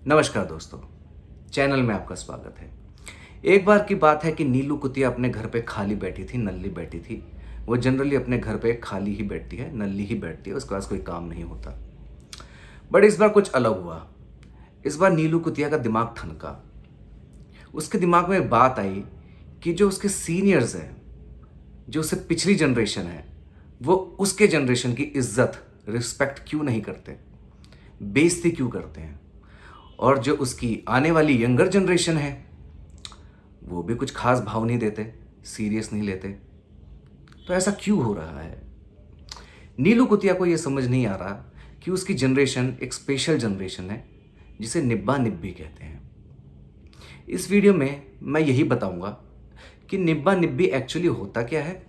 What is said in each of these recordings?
नमस्कार दोस्तों, चैनल में आपका स्वागत है। एक बार की बात है कि नीलू कुतिया अपने घर पे खाली बैठी थी, नल्ली बैठी थी। वो जनरली अपने घर पे खाली ही बैठती है, नल्ली ही बैठती है, उसके पास कोई काम नहीं होता। बट इस बार कुछ अलग हुआ। इस बार नीलू कुतिया का दिमाग ठनका। उसके दिमाग में एक बात आई कि जो उसके सीनियर्स हैं, जो उससे पिछली जनरेशन है, वो उसके जनरेशन की इज्जत, रिस्पेक्ट क्यों नहीं करते, बेइज्जती क्यों करते हैं। और जो उसकी आने वाली यंगर जनरेशन है, वो भी कुछ खास भाव नहीं देते, सीरियस नहीं लेते। तो ऐसा क्यों हो रहा है? नीलू कुतिया को यह समझ नहीं आ रहा कि उसकी जनरेशन एक स्पेशल जनरेशन है जिसे निब्बा निब्बी कहते हैं। इस वीडियो में मैं यही बताऊंगा कि निब्बा निब्बी एक्चुअली होता क्या है,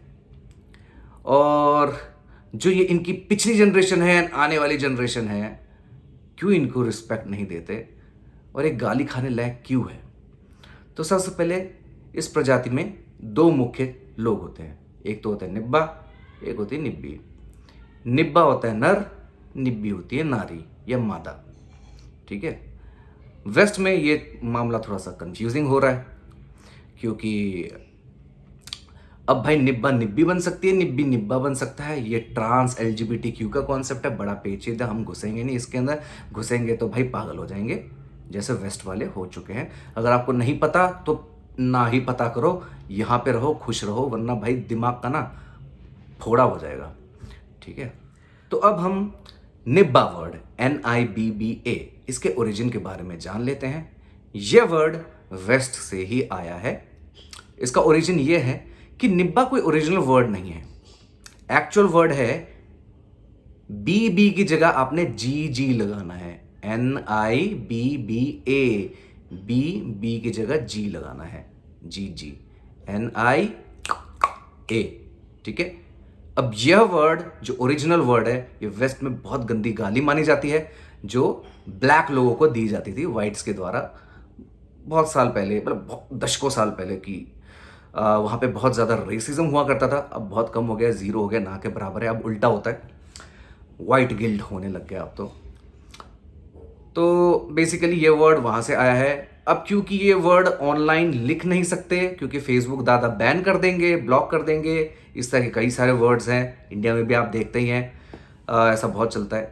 और जो ये इनकी पिछली जनरेशन है, आने वाली जनरेशन है, क्यों इनको रिस्पेक्ट नहीं देते और एक गाली खाने लायक क्यों है। तो सबसे पहले इस प्रजाति में दो मुख्य लोग होते हैं। एक तो होता है निब्बा, एक होती है निब्बी। निब्बा होता है नर, निब्बी होती है नारी या मादा। ठीक है। वेस्ट में ये मामला थोड़ा सा कंफ्यूजिंग हो रहा है, क्योंकि अब भाई निब्बा निब्बी बन सकती है, निब्बी निब्बा बन सकता है। ये ट्रांस LGBTQ का कॉन्सेप्ट है, बड़ा पेचीदा, हम घुसेंगे नहीं इसके अंदर। घुसेंगे तो भाई पागल हो जाएंगे, जैसे वेस्ट वाले हो चुके हैं। अगर आपको नहीं पता तो ना ही पता करो, यहाँ पे रहो, खुश रहो, वरना भाई दिमाग का ना फोड़ा हो जाएगा। ठीक है। तो अब हम निब्बा वर्ड NIBBA, इसके ओरिजिन के बारे में जान लेते हैं। यह वर्ड वेस्ट से ही आया है। इसका ओरिजिन यह है कि निब्बा कोई ओरिजिनल वर्ड नहीं है। एक्चुअल वर्ड है बी की जगह आपने जी लगाना है। NIBBA, बी की जगह जी लगाना है। जी NIA। ठीक है। अब यह वर्ड जो ओरिजिनल वर्ड है, ये वेस्ट में बहुत गंदी गाली मानी जाती है, जो ब्लैक लोगों को दी जाती थी वाइट्स के द्वारा बहुत साल पहले, मतलब दशकों साल पहले की। वहाँ पे बहुत ज़्यादा रेसिज्म हुआ करता था। अब बहुत कम हो गया, ज़ीरो हो गया, ना के बराबर है। अब उल्टा होता है, वाइट गिल्ड होने लग गया अब तो बेसिकली ये वर्ड वहाँ से आया है। अब क्योंकि ये वर्ड ऑनलाइन लिख नहीं सकते, क्योंकि फेसबुक दादा बैन कर देंगे, ब्लॉक कर देंगे। इस तरह के कई सारे वर्ड्स हैं, इंडिया में भी आप देखते ही हैं, ऐसा बहुत चलता है।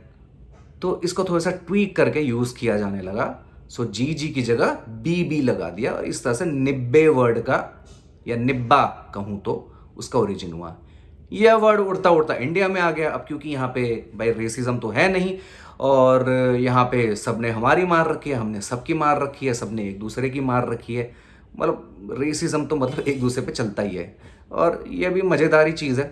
तो इसको थोड़ा सा ट्वीक करके यूज़ किया जाने लगा। सो जी की जगह बी लगा दिया, और इस तरह से निब्बे वर्ड का, या निब्बा कहूँ तो, उसका ओरिजिन हुआ। यह वर्ड उड़ता उड़ता इंडिया में आ गया। अब क्योंकि यहाँ पे भाई रेसिज्म तो है नहीं, और यहाँ पे सबने हमारी मार रखी है, हमने सबकी मार रखी है, सबने एक दूसरे की मार रखी है। मतलब रेसिज्म तो मतलब एक दूसरे पे चलता ही है, और यह भी मज़ेदारी चीज़ है।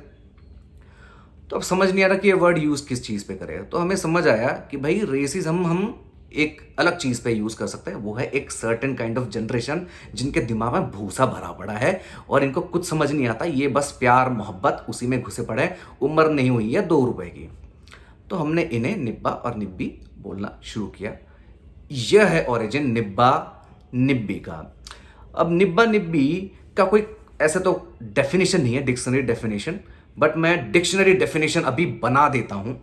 तो अब समझ नहीं आ रहा कि ये वर्ड यूज़ किस चीज़ पे करें। तो हमें समझ आया कि भाई रेसिज्म हम एक अलग चीज़ पे यूज़ कर सकते हैं। वो है एक सर्टेन काइंड ऑफ जनरेशन जिनके दिमाग में भूसा भरा पड़ा है और इनको कुछ समझ नहीं आता। ये बस प्यार मोहब्बत उसी में घुसे पड़े हैं, उम्र नहीं हुई है 2 रुपए की। तो हमने इन्हें निब्बा और निब्बी बोलना शुरू किया। यह है ओरिजिन निब्बा निब्बी का। अब निब्बा निब्बी का कोई ऐसा तो डेफिनेशन नहीं है, डिक्शनरी डेफिनेशन, बट मैं डिक्शनरी डेफिनेशन अभी बना देता हूं।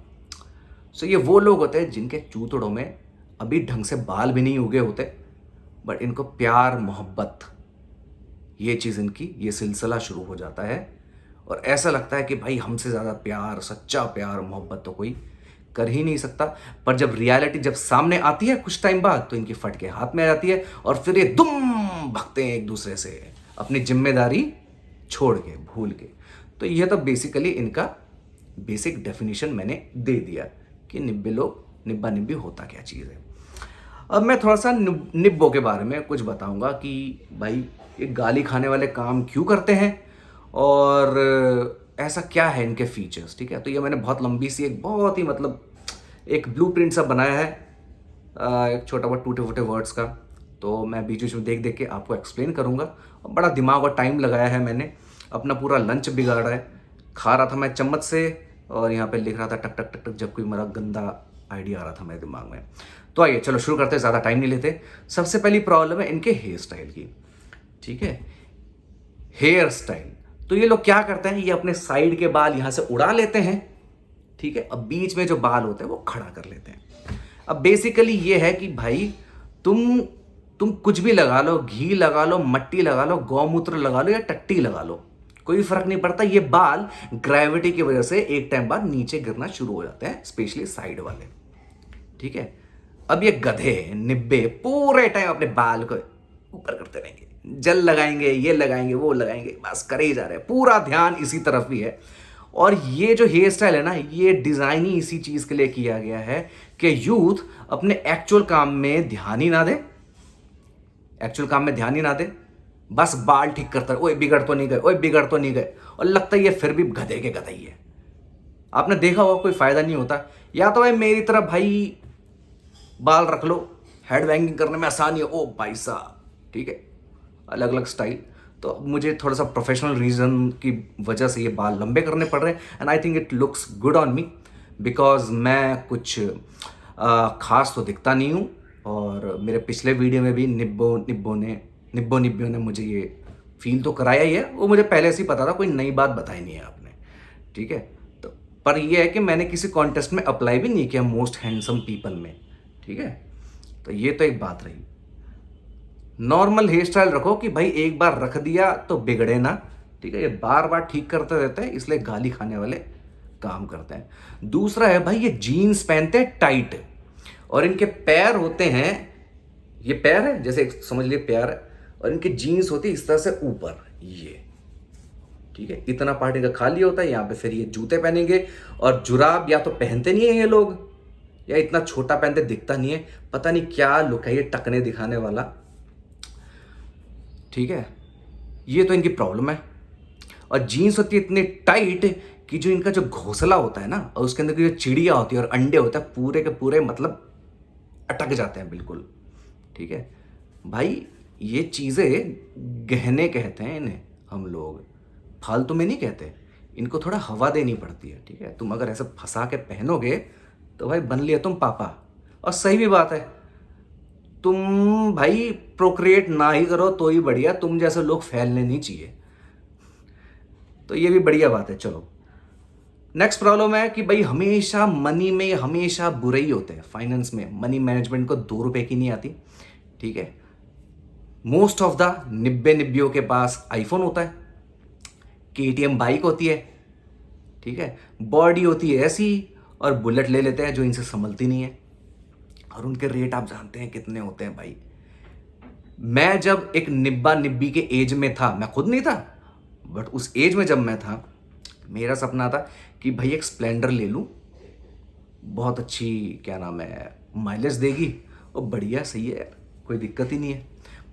सो ये वो लोग होते हैं जिनके चूतड़ों में अभी ढंग से बाल भी नहीं उगे होते, बट इनको प्यार मोहब्बत, ये चीज़ इनकी, ये सिलसिला शुरू हो जाता है, और ऐसा लगता है कि भाई हमसे ज़्यादा प्यार, सच्चा प्यार मोहब्बत तो कोई कर ही नहीं सकता। पर जब रियलिटी जब सामने आती है कुछ टाइम बाद, तो इनकी फट के हाथ में आ जाती है, और फिर ये दुम भगते हैं एक दूसरे से, अपनी जिम्मेदारी छोड़ के, भूल के। तो यह तो बेसिकली इनका बेसिक डेफिनेशन मैंने दे दिया कि निब्बे लोग, निब्बा निब्बी होता क्या चीज़ है। अब मैं थोड़ा सा निब्बों के बारे में कुछ बताऊंगा कि भाई ये गाली खाने वाले काम क्यों करते हैं, और ऐसा क्या है इनके फीचर्स। ठीक है। तो ये मैंने बहुत लंबी सी, एक बहुत ही मतलब एक ब्लूप्रिंट सा बनाया है, एक छोटा बहुत टूटे फूटे वर्ड्स का। तो मैं बीच बीच में देख देख के आपको एक्सप्लेन करूंगा। और बड़ा दिमाग और टाइम लगाया है मैंने, अपना पूरा लंच बिगाड़ा है। खा रहा था मैं चम्मच से, और यहाँ पे लिख रहा था टक टक टक टक, जब कोई मेरा गंदा आइडिया आ रहा था मेरे दिमाग में। तो आइए चलो शुरू करते हैं, ज़्यादा टाइम नहीं लेते। सबसे पहली प्रॉब्लम है इनके हेयर स्टाइल की। ठीक है। हेयर स्टाइल, तो ये लोग क्या करते हैं, ये अपने साइड के बाल यहाँ से उड़ा लेते हैं। ठीक है। अब बीच में जो बाल होते हैं वो खड़ा कर लेते हैं। अब बेसिकली ये है कि भाई तुम तुम कुछ भी लगा लो, घी लगा लो, मट्टी लगा लो, गौमूत्र लगा लो या टट्टी लगा लो, कोई फर्क नहीं पड़ता, ये बाल ग्रेविटी की वजह से एक टाइम बाद नीचे गिरना शुरू हो जाते हैं, स्पेशली साइड वाले। ठीक है। अब ये गधे निब्बे पूरे टाइम अपने बाल को ऊपर करते रहेंगे, जल लगाएंगे, ये लगाएंगे, वो लगाएंगे, बस करे ही जा रहे हैं, पूरा ध्यान इसी तरफ ही है। और ये जो हेयर स्टाइल है ना, ये डिजाइन ही इसी चीज के लिए किया गया है कि यूथ अपने एक्चुअल काम में ध्यान ही ना दे, एक्चुअल काम में ध्यान ही ना दे, बस बाल ठीक करता रहे, ओए बिगड़ तो नहीं गए, ओए बिगड़ तो नहीं गए, और लगता है ये फिर भी गधे के गधा ही है। आपने देखा होगा कोई फायदा नहीं होता। या तो भाई मेरी तरफ भाई बाल रख लो, हेड बैंगिंग करने में आसानी है, ओ भाई साहब, ठीक है, अलग अलग स्टाइल। तो मुझे थोड़ा सा प्रोफेशनल रीजन की वजह से ये बाल लंबे करने पड़ रहे हैं, and I think it looks good on me, because मैं कुछ खास तो दिखता नहीं हूँ। और मेरे पिछले वीडियो में भी निब्बो निब्बियों ने मुझे ये फील तो कराया ही है, वो मुझे पहले से ही पता था, कोई नई बात बताई नहीं है आपने। ठीक है। तो पर ये है कि मैंने किसी कॉन्टेस्ट में अप्लाई भी नहीं किया मोस्ट हैंडसम पीपल में। ठीक है। तो ये तो एक बात रही। नॉर्मल हेयर स्टाइल रखो कि भाई एक बार रख दिया तो बिगड़े ना। ठीक है। ये बार बार ठीक करते रहते हैं, इसलिए गाली खाने वाले काम करते हैं। दूसरा है भाई, ये जीन्स पहनते हैं टाइट, और इनके पैर होते हैं, ये पैर है जैसे समझ लिए पैर है, और इनकी जीन्स होती है इस तरह से ऊपर ये। ठीक है। इतना पार्टी का खाली होता है, यहाँ पे फिर ये जूते पहनेंगे, और जुराब या तो पहनते नहीं है ये लोग, या इतना छोटा पहनते दिखता नहीं है, पता नहीं क्या लुक है ये टकने दिखाने वाला। ठीक है। ये तो इनकी प्रॉब्लम है। और जीन्स होती है इतनी टाइट कि जो इनका जो घोंसला होता है ना, और उसके अंदर की जो चिड़िया होती है और अंडे होते हैं, पूरे के पूरे मतलब अटक जाते हैं बिल्कुल। ठीक है भाई, ये चीज़ें गहने कहते हैं इन्हें हम लोग, फालतू में नहीं कहते। इनको थोड़ा हवा देनी पड़ती है। ठीक है। तुम अगर ऐसे फंसा के पहनोगे तो भाई बन लिया तुम पापा। और सही भी बात है, तुम भाई प्रोक्रिएट ना ही करो तो ही बढ़िया, तुम जैसे लोग फैलने नहीं चाहिए। तो ये भी बढ़िया बात है। चलो, नेक्स्ट प्रॉब्लम है कि भाई हमेशा मनी में हमेशा बुरे ही होते हैं, फाइनेंस में मनी मैनेजमेंट को 2 रुपए की नहीं आती। ठीक है। मोस्ट ऑफ द निब्बियों के पास आईफोन होता है, केटीएम बाइक होती है। ठीक है। बॉडी होती है ऐसी, और बुलेट ले लेते हैं जो इनसे संभलती नहीं है, और उनके रेट आप जानते हैं कितने होते हैं भाई। मैं जब एक निब्बी के एज में था, मैं खुद नहीं था, बट उस एज में जब मैं था, मेरा सपना था कि भाई एक स्प्लेंडर ले लूं, बहुत अच्छी क्या नाम है माइलेज देगी, और बढ़िया सही है यार, कोई दिक्कत ही नहीं है।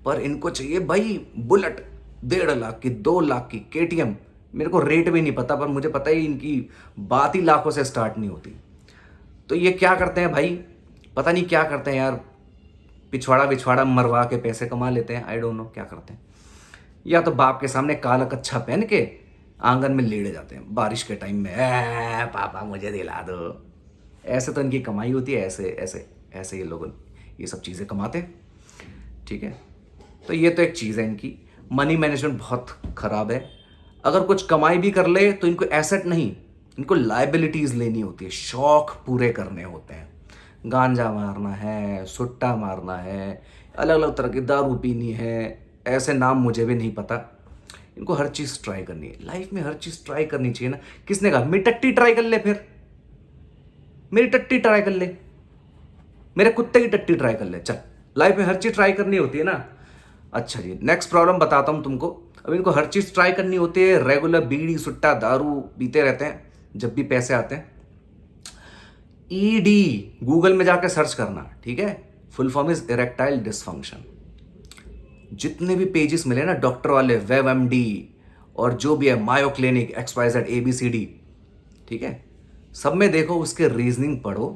पर इनको चाहिए भाई बुलेट 1.5 लाख की, 2 लाख की केटीएम। मेरे को रेट भी नहीं पता, पर मुझे पता ही इनकी बात ही लाखों से स्टार्ट नहीं होती। तो ये क्या करते हैं भाई, पता नहीं क्या करते हैं यार, पिछवाड़ा विछवाड़ा मरवा के पैसे कमा लेते हैं, आई डोंट नो क्या करते हैं। या तो बाप के सामने काला कच्छा पहन के आंगन में लेड़े जाते हैं बारिश के टाइम में, पापा मुझे दिला दो। ऐसे तो इनकी कमाई होती है, ऐसे ऐसे ऐसे ये लोग ये सब चीज़ें कमाते हैं। ठीक है। तो ये तो एक चीज़ है इनकी, मनी मैनेजमेंट बहुत ख़राब है। अगर कुछ कमाई भी कर ले तो इनको एसेट नहीं, इनको लाइबिलिटीज़ लेनी होती है, शौक पूरे करने होते हैं। गांजा मारना है, सुट्टा मारना है, अलग अलग तरह की दारू पीनी है, ऐसे नाम मुझे भी नहीं पता। इनको हर चीज़ ट्राई करनी है लाइफ में, हर चीज़ ट्राई करनी चाहिए ना। किसने कहा मेरी टट्टी ट्राई कर ले, फिर मेरी टट्टी ट्राई कर ले, मेरे कुत्ते की टट्टी ट्राई कर ले, चल। लाइफ में हर चीज़ ट्राई करनी होती है ना। अच्छा जी, नेक्स्ट प्रॉब्लम बताता हूँ तुमको। अब इनको हर चीज़ ट्राई करनी होती है, रेगुलर बीड़ी सुट्टा दारू पीते रहते हैं जब भी पैसे आते हैं। ईडी गूगल में जाकर सर्च करना। ठीक है। Full form is erectile dysfunction. जितने भी पेजेस मिले ना डॉक्टर वाले, वेब एमडी, और जो भी है मायो क्लिनिक, XYZ ABCD, ठीक है, सब में देखो, उसके रीजनिंग पढ़ो।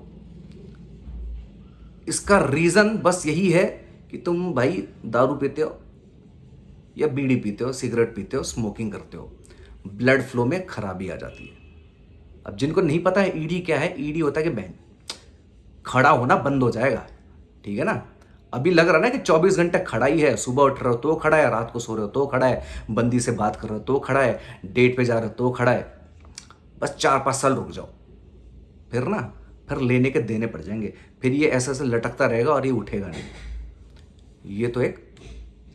इसका रीजन बस यही है कि तुम भाई दारू पीते हो या बीड़ी पीते हो, सिगरेट पीते हो, स्मोकिंग करते हो, ब्लड फ्लो में खराबी आ जाती है। अब जिनको नहीं पता है ईडी क्या है, ईडी होता है कि बहन खड़ा होना बंद हो जाएगा। ठीक है ना। अभी लग रहा है ना कि 24 घंटे खड़ा ही है, सुबह उठ रहे हो तो खड़ा है, रात को सो रहे हो तो खड़ा है, बंदी से बात कर रहे हो तो खड़ा है, डेट पे जा रहे हो तो खड़ा है। बस 4-5 साल रुक जाओ, फिर ना फिर लेने के देने पड़ जाएंगे, फिर ये ऐसे ऐसे लटकता रहेगा और ये उठेगा नहीं। ये तो एक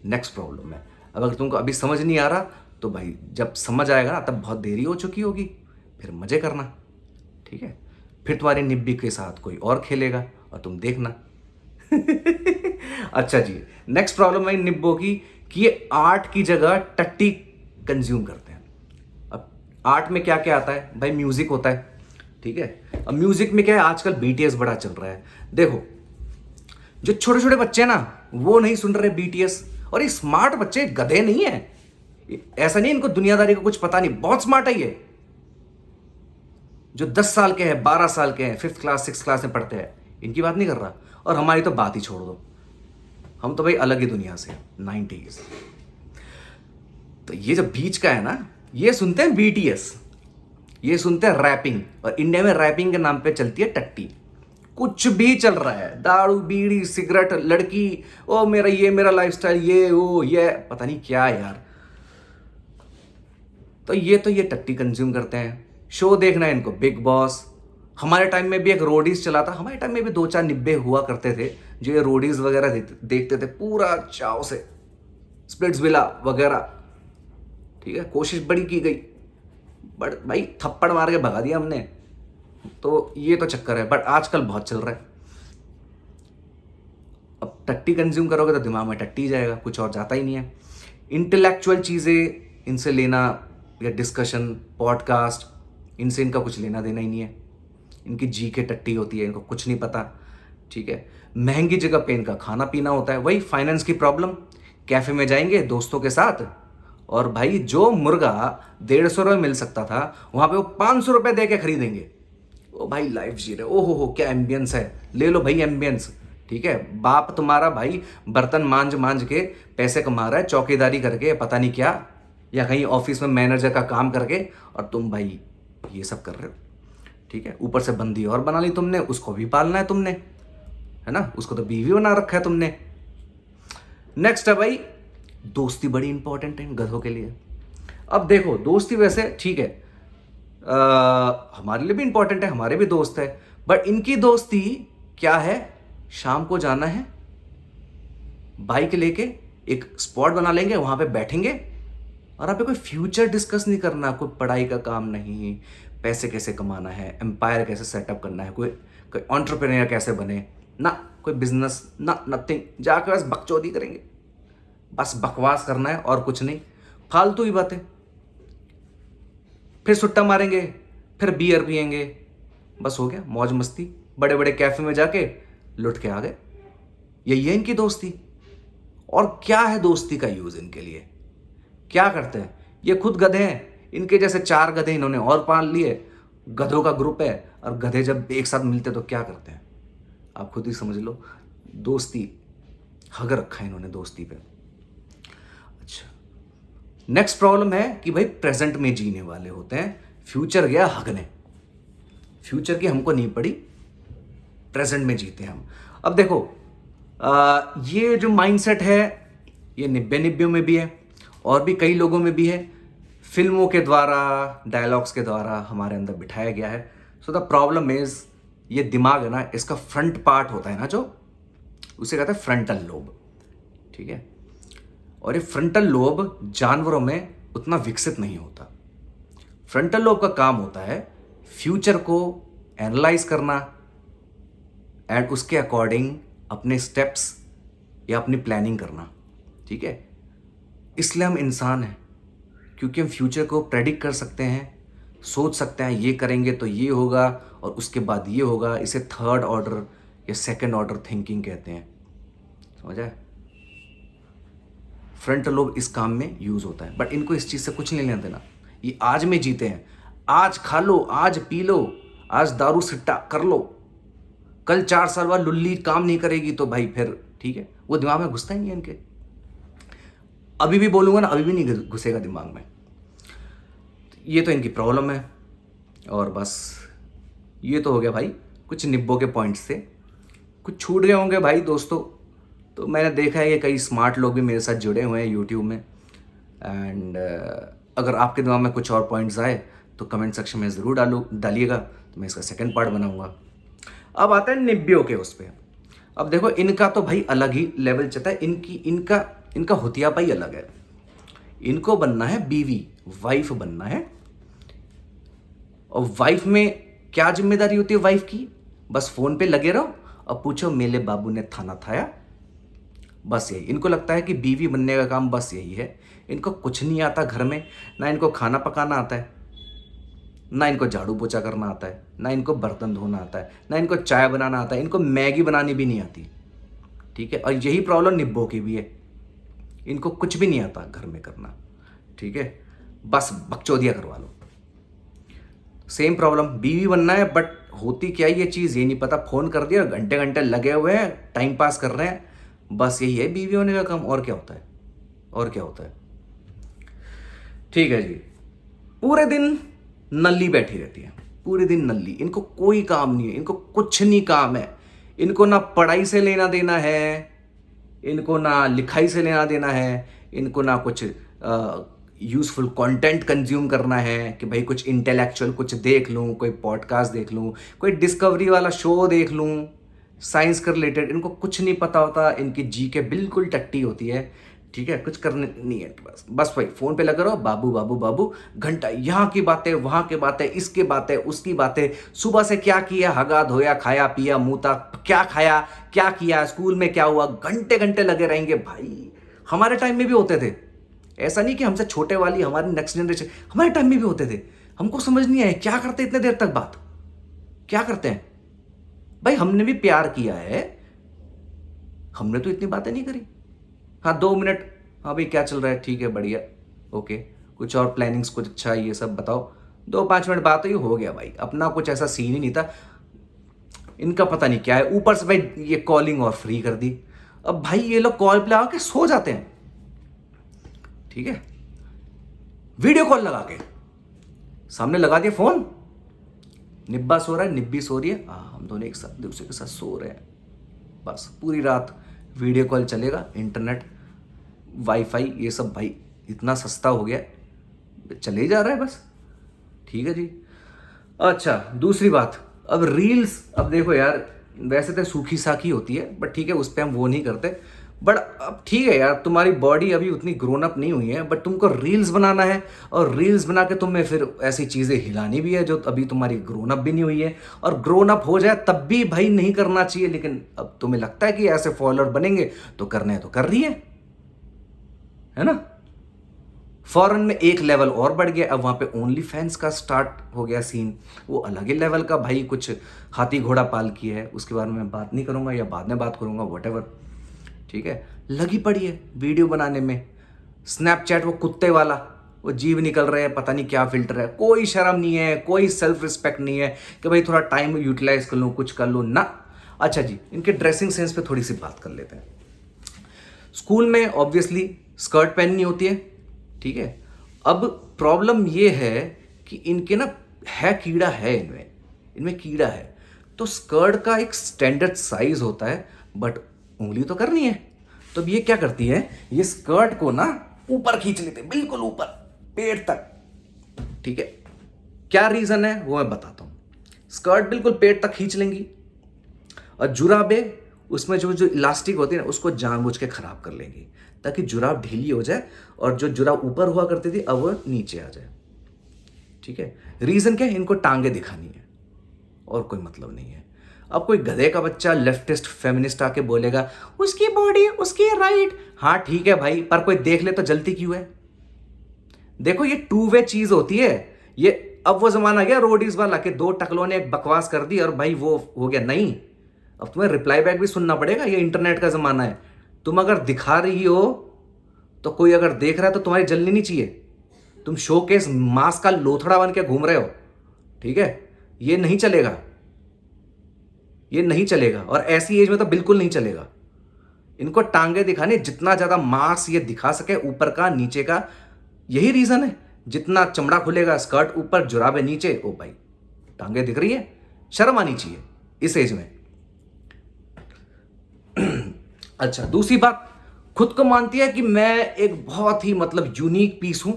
नेक्स्ट प्रॉब्लम है। अब अगर तुमको अभी समझ नहीं आ रहा तो भाई जब समझ आएगा ना तब बहुत देरी हो चुकी होगी, फिर मजे करना, ठीक है। फिर तुम्हारी निब्बी के साथ कोई और खेलेगा और तुम देखना। अच्छा जी, नेक्स्ट प्रॉब्लम है निब्बो की कि ये आर्ट की जगह टट्टी कंज्यूम करते हैं। अब आर्ट में क्या क्या आता है भाई? म्यूजिक होता है, ठीक है। अब म्यूजिक में क्या है, आजकल बीटीएस बड़ा चल रहा है। देखो जो छोटे छोटे बच्चे हैं ना वो नहीं सुन रहे बीटीएस, और ये स्मार्ट बच्चे गधे नहीं है, ऐसा नहीं इनको दुनियादारी का कुछ पता नहीं, बहुत स्मार्ट है ये। जो 10 साल के हैं, 12 साल के हैं, 5th क्लास 6th क्लास में पढ़ते हैं, इनकी बात नहीं कर रहा। और हमारी तो बात ही छोड़ दो, हम तो भाई अलग ही दुनिया से 90s। तो ये जो बीच का है ना, ये सुनते हैं बीटीएस, ये सुनते हैं रैपिंग, और इंडिया में रैपिंग के नाम पे चलती है टट्टी। कुछ भी चल रहा है, दारू बीड़ी सिगरेट लड़की, ओ मेरा ये मेरा लाइफस्टाइल, ये वो ये पता नहीं क्या यार। तो ये टट्टी कंज्यूम करते हैं। शो देखना है इनको बिग बॉस। हमारे टाइम में भी एक रोडीज चला था, हमारे टाइम में भी 2-4 निब्बे हुआ करते थे जो ये रोडीज वगैरह देखते थे पूरा चाव से, स्प्लिट्सविला वगैरह, ठीक है। कोशिश बड़ी की गई बट भाई थप्पड़ मार के भगा दिया हमने। तो ये तो चक्कर है, बट आजकल बहुत चल रहा है। अब टट्टी कंज्यूम करोगे तो दिमाग में टट्टी जाएगा, कुछ और जाता ही नहीं है। इंटेलेक्चुअल चीज़ें इनसे लेना या डिस्कशन पॉडकास्ट, इनसे इनका कुछ लेना देना ही नहीं है। इनकी जी के टट्टी होती है, इनको कुछ नहीं पता, ठीक है। महंगी जगह पे इनका खाना पीना होता है, वही फाइनेंस की प्रॉब्लम। कैफे में जाएंगे दोस्तों के साथ, और भाई जो मुर्गा 150 रुपये मिल सकता था वहां पे वो 500 रुपये दे के खरीदेंगे। ओ भाई लाइफ जी रहे, ओहो हो क्या एम्बियंस है, ले लो भाई एम्बियंस, ठीक है। बाप तुम्हारा भाई बर्तन मांझ मांझ के पैसे कमा रहा है, चौकीदारी करके पता नहीं क्या, या कहीं ऑफिस में मैनेजर का काम करके, और तुम भाई ये सब कर रहे हो, ठीक है। ऊपर से बंदी और बना ली तुमने, उसको भी पालना है तुमने, है ना, उसको तो बीवी बना रखा है तुमने। नेक्स्ट है भाई दोस्ती, बड़ी इंपॉर्टेंट है इन गधों के लिए। अब देखो दोस्ती वैसे ठीक है, हमारे लिए भी इंपॉर्टेंट है, हमारे भी दोस्त है, बट इनकी दोस्ती क्या है? शाम को जाना है, बाइक लेके एक स्पॉट बना लेंगे, वहां पे बैठेंगे, और आप कोई फ्यूचर डिस्कस नहीं करना, कोई पढ़ाई का काम नहीं, पैसे कैसे कमाना है, एम्पायर कैसे सेटअप करना है, कोई कोई एंटरप्रेन्योर कैसे बने ना, कोई बिजनेस ना, नथिंग। जाके बस बकचोदी करेंगे, बस बकवास करना है और कुछ नहीं, फालतू ही बातें। फिर सुट्टा मारेंगे, फिर बियर पियेंगे, बस हो गया मौज मस्ती। बड़े बड़े कैफे में जाके लुट के आ गए। यही है इनकी दोस्ती। और क्या है दोस्ती का यूज इनके लिए? क्या करते हैं? ये खुद गधे हैं, इनके जैसे 4 गधे इन्होंने और पाल लिए, गधों का ग्रुप है, और गधे जब एक साथ मिलते तो क्या करते हैं आप खुद ही समझ लो। दोस्ती हग रखा है इन्होंने दोस्ती पे। अच्छा, नेक्स्ट प्रॉब्लम है कि भाई प्रेजेंट में जीने वाले होते हैं, फ्यूचर गया हगने। फ्यूचर की हमको नहीं पड़ी, प्रेजेंट में जीते हैं हम। अब देखो ये जो माइंडसेट है ये निब्बे निब्बियों में भी है, और भी कई लोगों में भी है, फिल्मों के द्वारा डायलॉग्स के द्वारा हमारे अंदर बिठाया गया है। सो द प्रॉब्लम इज ये दिमाग है ना, इसका फ्रंट पार्ट होता है ना जो, उसे कहते हैं फ्रंटल लोब, ठीक है। और ये फ्रंटल लोब जानवरों में उतना विकसित नहीं होता। फ्रंटल लोब का काम होता है फ्यूचर को एनालाइज करना एंड उसके अकॉर्डिंग अपने स्टेप्स या अपनी प्लानिंग करना, ठीक है। इसलिए हम इंसान हैं, क्योंकि हम फ्यूचर को प्रेडिक्ट कर सकते हैं, सोच सकते हैं ये करेंगे तो ये होगा और उसके बाद ये होगा। इसे थर्ड ऑर्डर या सेकंड ऑर्डर थिंकिंग कहते हैं, समझ आए। फ्रंटल लोब इस काम में यूज होता है, बट इनको इस चीज से कुछ नहीं लेना देना। ये आज में जीते हैं, आज खा लो, आज पी लो, आज दारू सिट्टा कर लो, कल 4 साल बाद लुल्ली काम नहीं करेगी तो भाई फिर ठीक है, वो दिमाग में घुसता ही नहीं है इनके। अभी भी बोलूंगा ना, अभी भी नहीं घुसेगा दिमाग में। ये तो इनकी प्रॉब्लम है। और बस ये तो हो गया भाई कुछ निब्बों के पॉइंट्स से। कुछ छूट गए होंगे भाई दोस्तों, तो मैंने देखा है कि कई स्मार्ट लोग भी मेरे साथ जुड़े हुए हैं यूट्यूब में। एंड अगर आपके दिमाग में कुछ और पॉइंट्स आए तो कमेंट सेक्शन में ज़रूर डालिएगा, तो मैं इसका सेकंड पार्ट बनाऊंगा। अब आता है निब्बियों के उस पर। अब देखो इनका तो भाई अलग ही लेवल चलता है, इनका इनका हुतियापा अलग है। इनको बनना है बीवी, वाइफ बनना है। और वाइफ में क्या जिम्मेदारी होती है वाइफ की? बस फोन पे लगे रहो और पूछो मेरे बाबू ने खाना खाया। बस यही इनको लगता है कि बीवी बनने का काम बस यही है। इनको कुछ नहीं आता घर में, ना इनको खाना पकाना आता है, ना इनको झाड़ू पोछा करना आता है, ना इनको बर्तन धोना आता है, ना इनको चाय बनाना आता है, इनको मैगी बनानी भी नहीं आती। ठीक है, और यही प्रॉब्लम निब्बों की भी है, इनको कुछ भी नहीं आता घर में करना। ठीक है, बस बकचोदिया करवा लो। सेम प्रॉब्लम, बीवी बनना है, बट होती क्या है ये चीज़ ये नहीं पता। फोन कर दिया, घंटे घंटे लगे हुए हैं, टाइम पास कर रहे हैं, बस यही है बीवी होने का काम। और क्या होता है, और क्या होता है? ठीक है जी, पूरे दिन नल्ली बैठी रहती है, पूरे दिन नल्ली, इनको कोई काम नहीं है, इनको कुछ नहीं काम है। इनको ना पढ़ाई से लेना देना है, इनको ना लिखाई से लेना देना है, इनको ना कुछ यूजफुल कंटेंट कंज्यूम करना है कि भाई कुछ इंटेलेक्चुअल कुछ देख लूँ, कोई पॉडकास्ट देख लूँ, कोई डिस्कवरी वाला शो देख लूँ साइंस के रिलेटेड। इनको कुछ नहीं पता होता, इनकी जीके बिल्कुल टट्टी होती है। ठीक है, कुछ करने नहीं है, बस भाई फोन पे लगे रहो, बाबू बाबू बाबू, घंटा यहाँ की बातें, वहाँ की बातें, इसकी बातें, उसकी बातें, सुबह से क्या किया, हगा धोया, खाया पिया, मुता, क्या खाया, क्या किया, स्कूल में क्या हुआ, घंटे घंटे लगे रहेंगे। भाई हमारे टाइम में भी होते थे, ऐसा नहीं कि हमसे छोटे वाली हमारी नेक्स्ट जनरेशन, हमारे टाइम में भी होते थे। हमको समझ नहीं आया क्या करते इतने देर तक बात, क्या करते हैं भाई? हमने भी प्यार किया है, हमने तो इतनी बातें नहीं करी। हाँ 2 मिनट, हाँ भाई क्या चल रहा है, ठीक है बढ़िया, ओके, कुछ और प्लानिंग्स कुछ अच्छा ये सब बताओ, 2-5 मिनट बात हुई, हो गया भाई, अपना कुछ ऐसा सीन ही नहीं था। इनका पता नहीं क्या है, ऊपर से भाई ये कॉलिंग और फ्री कर दी। अब भाई ये लोग कॉल पे लगा के सो जाते हैं। ठीक है, वीडियो कॉल लगा के सामने लगा दिया फोन, निब्बा सो रहा है, निब्बी सो रही है, हम दोनों एक साथ दूसरे के साथ सो रहे हैं, बस पूरी रात वीडियो कॉल चलेगा। इंटरनेट वाईफाई ये सब भाई इतना सस्ता हो गया, चले ही जा रहा है बस। ठीक है जी। अच्छा दूसरी बात, अब रील्स, अब देखो यार वैसे तो सूखी साखी होती है, बट ठीक है उस पर हम वो नहीं करते। बट अब ठीक है यार, तुम्हारी बॉडी अभी उतनी ग्रोन अप नहीं हुई है, बट तुमको रील्स बनाना है, और रील्स बना के तुम्हें फिर ऐसी चीज़ें हिलानी भी है जो अभी तुम्हारी ग्रोन अप भी नहीं हुई है। और ग्रोन अप हो जाए तब भी भाई नहीं करना चाहिए, लेकिन अब तुम्हें लगता है कि ऐसे फॉलोअर बनेंगे तो करने हैं तो कर रही है ना। फॉरेन में एक लेवल और बढ़ गया, अब वहाँ पे ओनली फैंस का स्टार्ट हो गया सीन, वो अलग ही लेवल का भाई, कुछ हाथी घोड़ा पाल किया है, उसके बारे में मैं बात नहीं करूँगा या बाद में बात करूँगा, व्हाटएवर। ठीक है, लगी पड़ी है वीडियो बनाने में। स्नैपचैट वो कुत्ते वाला, वो जीव निकल रहे हैं, पता नहीं क्या फिल्टर है, कोई शर्म नहीं है, कोई सेल्फ रिस्पेक्ट नहीं है कि भाई थोड़ा टाइम यूटिलाइज कर लूँ, कुछ कर लूँ ना। अच्छा जी, इनके ड्रेसिंग सेंस पे थोड़ी सी बात कर लेते हैं। स्कूल में ऑब्वियसली स्कर्ट पहननी होती है। ठीक है, अब प्रॉब्लम ये है कि इनके ना है कीड़ा है, इनमें कीड़ा है। तो स्कर्ट का एक स्टैंडर्ड साइज होता है, बट उंगली तो करनी है। तो अब ये क्या करती है, ये स्कर्ट को ना ऊपर खींच लेते हैं, बिल्कुल ऊपर, पेट तक। ठीक है, क्या रीजन है वो मैं बताता हूं। स्कर्ट बिल्कुल पेट तक खींच लेंगी, और जुराबे उसमें जो जो इलास्टिक होती है ना उसको जानबूझ के खराब कर लेंगी, ताकि जुराब ढीली हो जाए, और जो जुराब ऊपर हुआ करती थी अब वो नीचे आ जाए। ठीक है, रीजन क्या है, इनको टांगे दिखानी है और कोई मतलब नहीं है। अब कोई गधे का बच्चा लेफ्टिस्ट फेमिनिस्ट आके बोलेगा उसकी बॉडी उसकी राइट, हाँ ठीक है भाई, पर कोई देख ले तो जलती क्यों है? देखो ये 2 वे चीज होती है। ये अब वो जमाना गया रोडीज वाला कि 2 टकलों ने एक बकवास कर दी और भाई वो हो गया, नहीं, अब तुम्हें रिप्लाई बैक भी सुनना पड़ेगा। ये इंटरनेट का जमाना है, तुम अगर दिखा रही हो तो कोई अगर देख रहा है तो तुम्हारी जलनी नहीं चाहिए। तुम शोकेस मास का लोथड़ा बन के घूम रहे हो, ठीक है, ये नहीं चलेगा, ये नहीं चलेगा, और ऐसी एज में तो बिल्कुल नहीं चलेगा। इनको टांगे दिखाने, जितना ज्यादा मांस ये दिखा सके ऊपर का नीचे का, यही रीजन है। जितना चमड़ा खुलेगा, स्कर्ट ऊपर जुराबे नीचे, ओ भाई टांगे दिख रही है, शर्म आनी चाहिए इस एज में। अच्छा दूसरी बात, खुद को मानती है कि मैं एक बहुत ही मतलब यूनिक पीस हूं,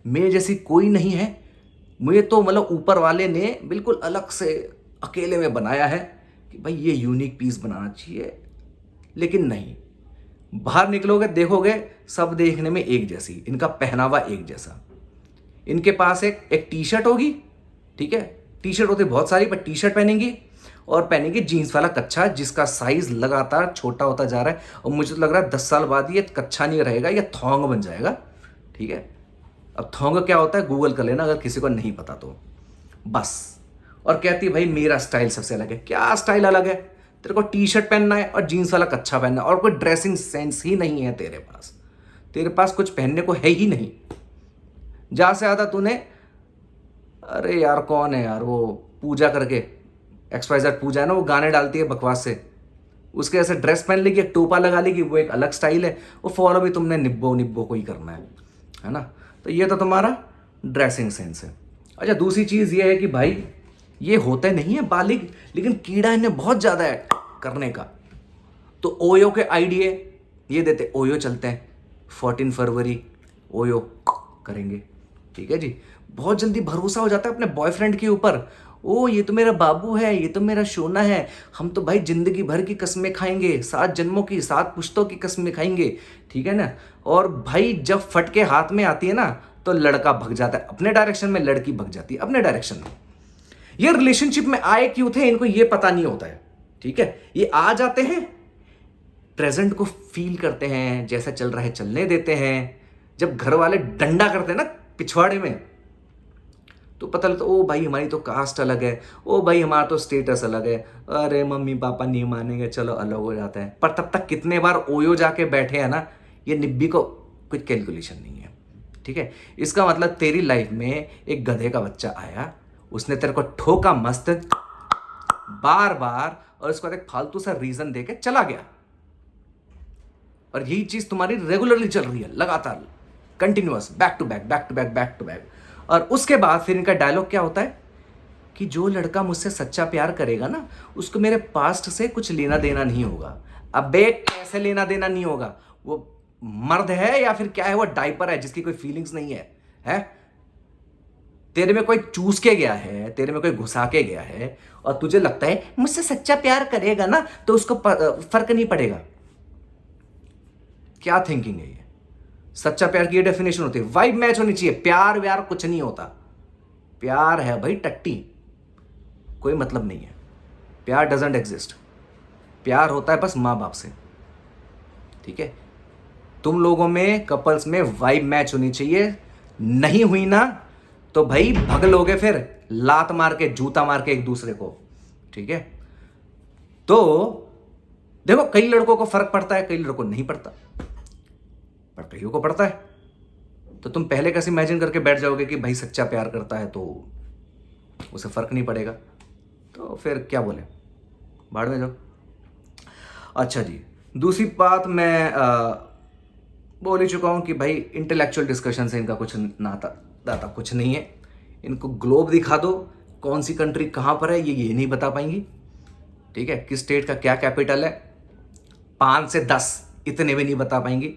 मेरे जैसी कोई नहीं है, मुझे तो मतलब ऊपर वाले ने बिल्कुल अलग से अकेले में बनाया है कि भाई ये यूनिक पीस बनाना चाहिए, लेकिन नहीं, बाहर निकलोगे देखोगे सब देखने में एक जैसी, इनका पहनावा एक जैसा। इनके पास एक टी शर्ट होगी, ठीक है, टी शर्ट होती बहुत सारी, पर टी शर्ट पहनेंगी और पहनेंगे जीन्स वाला कच्छा जिसका साइज लगातार छोटा होता जा रहा है, और मुझे तो लग रहा है 10 साल बाद ये कच्छा नहीं रहेगा, ये थोंग बन जाएगा। ठीक है, अब थोंग क्या होता है गूगल कर लेना अगर किसी को नहीं पता तो, बस। और कहती है भाई मेरा स्टाइल सबसे अलग है। क्या स्टाइल अलग है? तेरे को टी शर्ट पहनना है और जीन्स वाला कच्छा पहनना है, और कोई ड्रेसिंग सेंस ही नहीं है तेरे पास, तेरे पास कुछ पहनने को है ही नहीं। जहाँ से आता तूने, अरे यार कौन है यार वो पूजा करके, XYZ पूजा है ना, वो गाने डालती है बकवास से, उसके ऐसे ड्रेस पहन लेगी, एक टोपा लगा लेगी, वो एक अलग स्टाइल है, वो फॉलो भी तुमने निब्बो निब्बो को ही करना है ना। तो ये तो तुम्हारा ड्रेसिंग सेंस है। अच्छा, दूसरी चीज़ ये है कि भाई ये होते नहीं है बालिग, लेकिन कीड़ा इन्हें बहुत ज़्यादा है करने का। तो ओयो के आइडिया ये देते, ओयो चलते हैं 14 फरवरी ओयो करेंगे, ठीक है जी। बहुत जल्दी भरोसा हो जाता है अपने बॉयफ्रेंड के ऊपर, ओ ये तो मेरा बाबू है, ये तो मेरा सोना है, हम तो भाई जिंदगी भर की कस्में खाएंगे, 7 जन्मों की 7 पुश्तों की कस्में खाएंगे, ठीक है ना। और भाई जब फटके हाथ में आती है ना तो लड़का भग जाता है अपने डायरेक्शन में, लड़की भग जाती है अपने डायरेक्शन में। ये रिलेशनशिप में आए क्यों थे इनको ये पता नहीं होता है, ठीक है। ये आ जाते हैं, प्रेजेंट को फील करते हैं, जैसा चल रहा है चलने देते हैं। जब घर वाले डंडा करते हैं ना पिछवाड़े में, तो पता लगता ओ भाई हमारी तो कास्ट अलग है, ओ भाई हमारा तो स्टेटस अलग है, अरे मम्मी पापा नहीं मानेंगे, चलो अलग हो जाता है। पर तब तक कितने बार ओयो जाके बैठे हैं ना, ये निब्बी को कुछ कैलकुलेशन नहीं है, ठीक है। इसका मतलब तेरी लाइफ में एक गधे का बच्चा आया, उसने तेरे को ठोका मस्त बार बार, और उसके बाद एक फालतू सा रीजन देके चला गया, और यही चीज तुम्हारी रेगुलरली चल रही है, लगातार continuous, back to back back to back back to back. और उसके बाद फिर इनका डायलॉग क्या होता है कि जो लड़का मुझसे सच्चा प्यार करेगा ना, उसको मेरे पास्ट से कुछ लेना देना नहीं होगा। अबे कैसे लेना देना नहीं होगा? वो मर्द है या फिर क्या है? वो डायपर है जिसकी कोई फीलिंग्स नहीं है? तेरे में कोई चूस के गया है, तेरे में कोई घुसा के गया है, और तुझे लगता है मुझसे सच्चा प्यार करेगा ना तो उसको फर्क नहीं पड़ेगा। क्या थिंकिंग है ये? सच्चा प्यार की ये डेफिनेशन होती है, वाइब मैच होनी चाहिए, प्यार व्यार कुछ नहीं होता। प्यार है भाई टट्टी, कोई मतलब नहीं है, प्यार डजंट एग्जिस्ट। प्यार होता है बस माँ बाप से, ठीक है। तुम लोगों में कपल्स में वाइब मैच होनी चाहिए, नहीं हुई ना तो भाई भग लोगे फिर लात मार के, जूता मार के एक दूसरे को, ठीक है। तो देखो कई लड़कों को फर्क पड़ता है, कई लड़कों को नहीं पड़ता, पर कईयों को पड़ता है। तो तुम पहले कैसे इमेजिन करके बैठ जाओगे कि भाई सच्चा प्यार करता है तो उसे फर्क नहीं पड़ेगा, तो फिर क्या बोले, भाड़ में जाओ। अच्छा जी, दूसरी बात मैं बोल ही चुका हूं कि भाई इंटेलेक्चुअल डिस्कशन से इनका कुछ नाता दाता कुछ नहीं है। इनको ग्लोब दिखा दो, कौन सी कंट्री कहां पर है ये नहीं बता पाएंगी, ठीक है। किस स्टेट का क्या कैपिटल है, 5 से 10 इतने भी नहीं बता पाएंगी।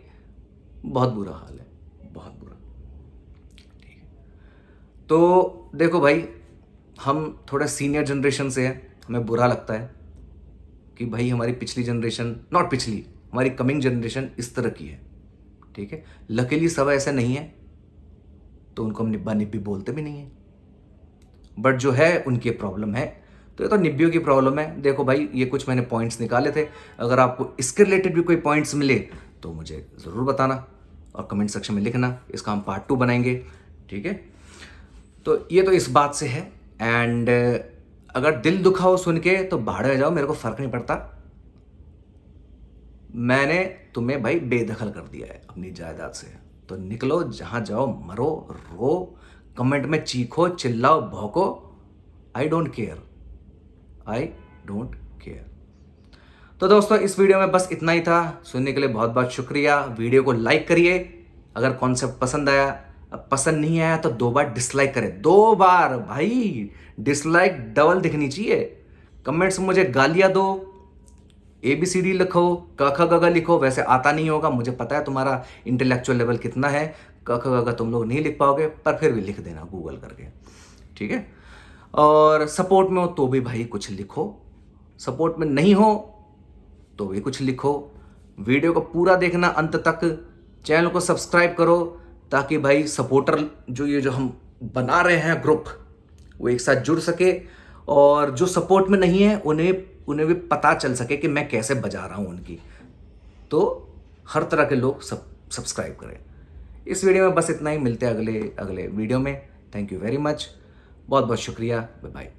बहुत बुरा हाल है, बहुत बुरा, ठीक है। तो देखो भाई, हम थोड़ा सीनियर जनरेशन से हैं, हमें बुरा लगता है कि भाई हमारी पिछली जनरेशन, नॉट पिछली, हमारी कमिंग जनरेशन इस तरह की है, ठीक है। लकीली सब ऐसा नहीं है, तो उनको हम निब्बा निब्बी बोलते भी नहीं है, बट जो है उनकी प्रॉब्लम है। तो ये तो निब्बियों की प्रॉब्लम है। देखो भाई, ये कुछ मैंने पॉइंट्स निकाले थे, अगर आपको इसके रिलेटेड भी कोई पॉइंट्स मिले तो मुझे ज़रूर बताना और कमेंट सेक्शन में लिखना, इसका हम पार्ट 2 बनाएंगे, ठीक है। तो ये तो इस बात से है। एंड अगर दिल दुखा हो सुन के तो बाहर में जाओ, मेरे को फ़र्क नहीं पड़ता। मैंने तुम्हें भाई बेदखल कर दिया है अपनी जायदाद से, तो निकलो, जहाँ जाओ मरो, रो, कमेंट में चीखो, चिल्लाओ, भौंको, I don't care, I don't care. तो दोस्तों इस वीडियो में बस इतना ही था। सुनने के लिए बहुत बहुत शुक्रिया। वीडियो को लाइक करिए अगर कॉन्सेप्ट पसंद आया, अब पसंद नहीं आया तो 2 बार डिसलाइक करें, 2 बार भाई, डिसलाइक डबल दिखनी चाहिए। कमेंट्स में मुझे गालियां दो, ABCD लिखो, क ख ग घ लिखो, वैसे आता नहीं होगा, मुझे पता है तुम्हारा इंटेलेक्चुअल लेवल कितना है, क ख ग घ तुम लोग नहीं लिख पाओगे, पर फिर भी लिख देना गूगल करके, ठीक है। और सपोर्ट में हो तो भी भाई कुछ लिखो, सपोर्ट में नहीं हो तो भी कुछ लिखो। वीडियो को पूरा देखना अंत तक, चैनल को सब्सक्राइब करो ताकि भाई सपोर्टर जो हम बना रहे हैं ग्रुप, वो एक साथ जुड़ सके, और जो सपोर्ट में नहीं है उन्हें भी पता चल सके कि मैं कैसे बजा रहा हूँ उनकी। तो हर तरह के लोग सब्सक्राइब करें। इस वीडियो में बस इतना ही, मिलते हैं अगले वीडियो में। थैंक यू वेरी मच, बहुत बहुत शुक्रिया, बाय बाय।